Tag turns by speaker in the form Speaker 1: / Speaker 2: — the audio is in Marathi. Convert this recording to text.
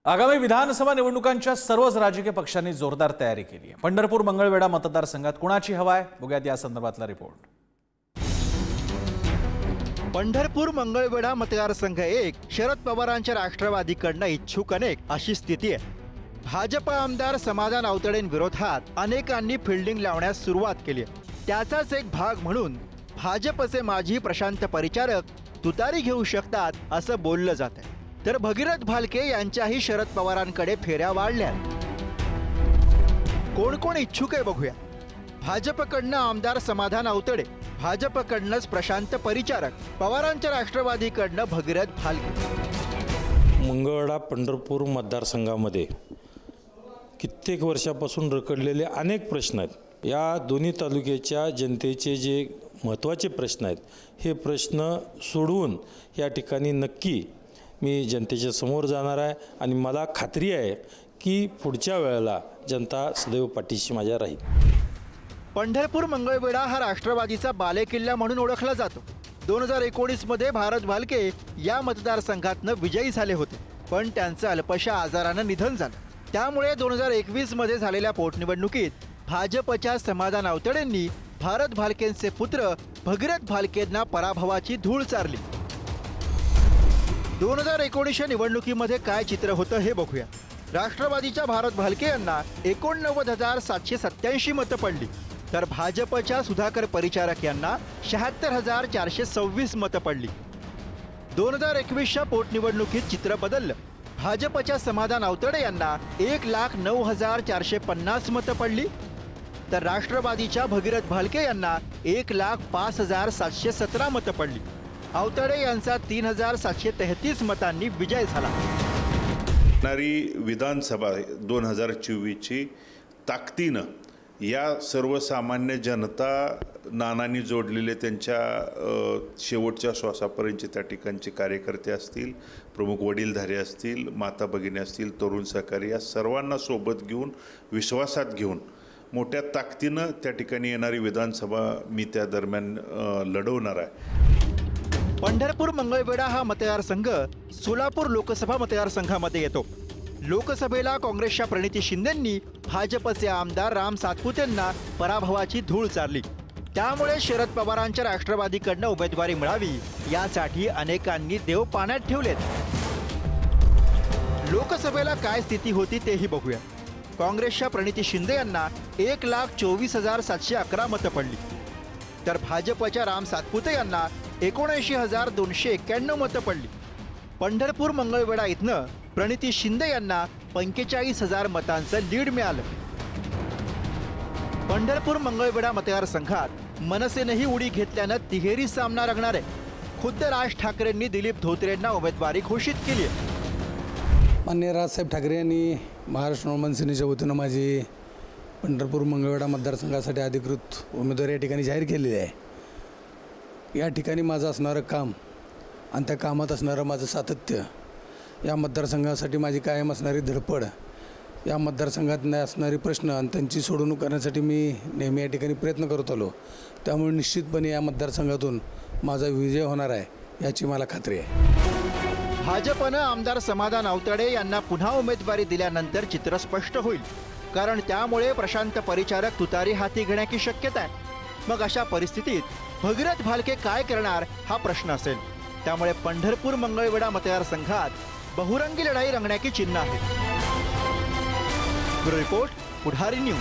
Speaker 1: आगामी विधानसभा निवडणुकांच्या सर्वच राजकीय पक्षांनी जोरदार तयारी केली आहे। पंढरपूर मंगळवेढा मतदारसंघात कुणाची हवा आहे बघूयात या संदर्भातला रिपोर्ट।
Speaker 2: पंढरपूर मंगळवेढा मतदारसंघ एक शरद पवारांच्या राष्ट्रवादीकडनं इच्छुक अनेक अशी स्थिती आहे। भाजप आमदार समाधान आवतडेंविरोधात अनेकांनी फिल्डिंग लावण्यास सुरुवात केली आहे। त्याचाच एक भाग म्हणून भाजपचे माजी प्रशांत परिचारक तुतारी घेऊ शकतात असं बोललं जात आहे। तर भगीरथ भालके यांच्याही शरद पवारांकडे फेऱ्या वाढल्या। कोण कोण इच्छुक आहे बघूया। भाजपकडनं आमदार समाधान आवतडे, भाजपकडनंच प्रशांत परिचारक, पवारांच्या राष्ट्रवादीकडनं भगीरथ भालके।
Speaker 3: मंगळवेढा पंढरपूर मतदारसंघामध्ये कित्येक वर्षापासून रखडलेले अनेक प्रश्न आहेत। या दोन्ही तालुक्याच्या जनतेचे जे महत्त्वाचे प्रश्न आहेत हे प्रश्न सोडवून या ठिकाणी नक्की मी जनतेच्या समोर जाणार आहे आणि मला खात्री आहे की पुढच्या वेळेला जनता सदैव पाठीशी माझ्या राहील।
Speaker 2: पंढरपूर मंगळवेढा हा राष्ट्रवादीचा बालेकिल्ला म्हणून ओळखला जातो। 2019 मध्ये भारत भालके या मतदारसंघातनं विजयी झाले होते, पण त्यांचं अल्पशा आजारानं निधन झालं। त्यामुळे 2021 मध्ये झालेल्या पोटनिवडणुकीत भाजपच्या समाधान आवतडेंनी भारत भालकेंचे पुत्र भगीरथ भालकेंना पराभवाची धूळ चारली। 2019च्या निवडणुकीमध्ये काय चित्र होतं हे बघूया। राष्ट्रवादीच्या भारत भालके यांना 89,787 मतं पडली, तर भाजपच्या सुधाकर परिचारक यांना 76,426 मतं पडली। 2021च्या पोटनिवडणुकीत चित्र बदललं। भाजपच्या समाधान आवतडे यांना 1,09,450 मतं पडली, तर राष्ट्रवादीच्या भगीरथ भालके यांना 1,05,717 मतं पडली। आवतडे यांचा 3,733 मतांनी विजय झाला।
Speaker 4: विधानसभा 2024ची ताकदीनं या सर्वसामान्य जनता नानांनी जोडलेले त्यांच्या शेवटच्या श्वासापर्यंतचे त्या ठिकाणचे कार्यकर्ते असतील, प्रमुख वडीलधारे असतील, माता भगिनी असतील, तरुण सहकारी या सर्वांना सोबत घेऊन विश्वासात घेऊन मोठ्या ताकदीनं त्या ठिकाणी येणारी विधानसभा मी त्या दरम्यान लढवणार आहे।
Speaker 2: पंढरपूर मंगळवेढा हा मतदारसंघ सोलापूर लोकसभा मतदारसंघामध्ये येतो। लोकसभेला काँग्रेसच्या प्रणिती शिंदेंनी भाजपचे आमदार राम सातपुतेंना पराभवाची धूळ चारली। त्यामुळे शरद पवारांच्या राष्ट्रवादीकडनं उमेदवारी मिळावी यासाठी अनेकांनी देव पाण्यात ठेवलेत। लोकसभेला काय स्थिती होती तेही बघूया। काँग्रेसच्या प्रणिती शिंदे यांना 1,24,711 मतं पडली, तर भाजपच्या राम सातपुते यांना 79,291 मतं पडली। पंढरपूर मंगळवेढा इथनं प्रणिती शिंदे यांना 45,000 मतांचं लीड मिळालं। पंढरपूर मंगळवेढा मतदारसंघात मनसेनेही उडी घेतल्यानं तिहेरी सामना रंगणार आहे। खुद्द राज ठाकरेंनी दिलीप धोत्रेंना उमेदवारी घोषित केली आहे।
Speaker 5: माननीय राजसाहेब ठाकरे यांनी महाराष्ट्र नवमन सेनेच्या वतीनं माझी पंढरपूर मंगळवेढा मतदारसंघासाठी अधिकृत उमेदवारी या ठिकाणी जाहीर केलेली आहे। या ठिकाणी माझं असणारं काम आणि त्या कामात असणारं माझं सातत्य, या मतदारसंघासाठी माझी कायम असणारी धडपड, या मतदारसंघात असणारे प्रश्न आणि त्यांची सोडवणूक करण्यासाठी मी नेहमी या ठिकाणी प्रयत्न करत आलो। त्यामुळे निश्चितपणे या मतदारसंघातून माझा विजय होणार आहे याची मला खात्री आहे।
Speaker 2: भाजपनं आमदार समाधान आवतडे यांना पुन्हा उमेदवारी दिल्यानंतर चित्र स्पष्ट होईल, कारण त्यामुळे प्रशांत परिचारक तुतारी हाती घेण्याची शक्यता आहे। मग अशा परिस्थितीत भगीरथ भालके काय करणार हा प्रश्न असेल। त्यामुळे पंढरपूर मंगळवेढा मतदारसंघात बहुरंगी लढाई रंगण्याची चिन्ह आहे। ब्युरो रिपोर्ट, पुढारी न्यूज।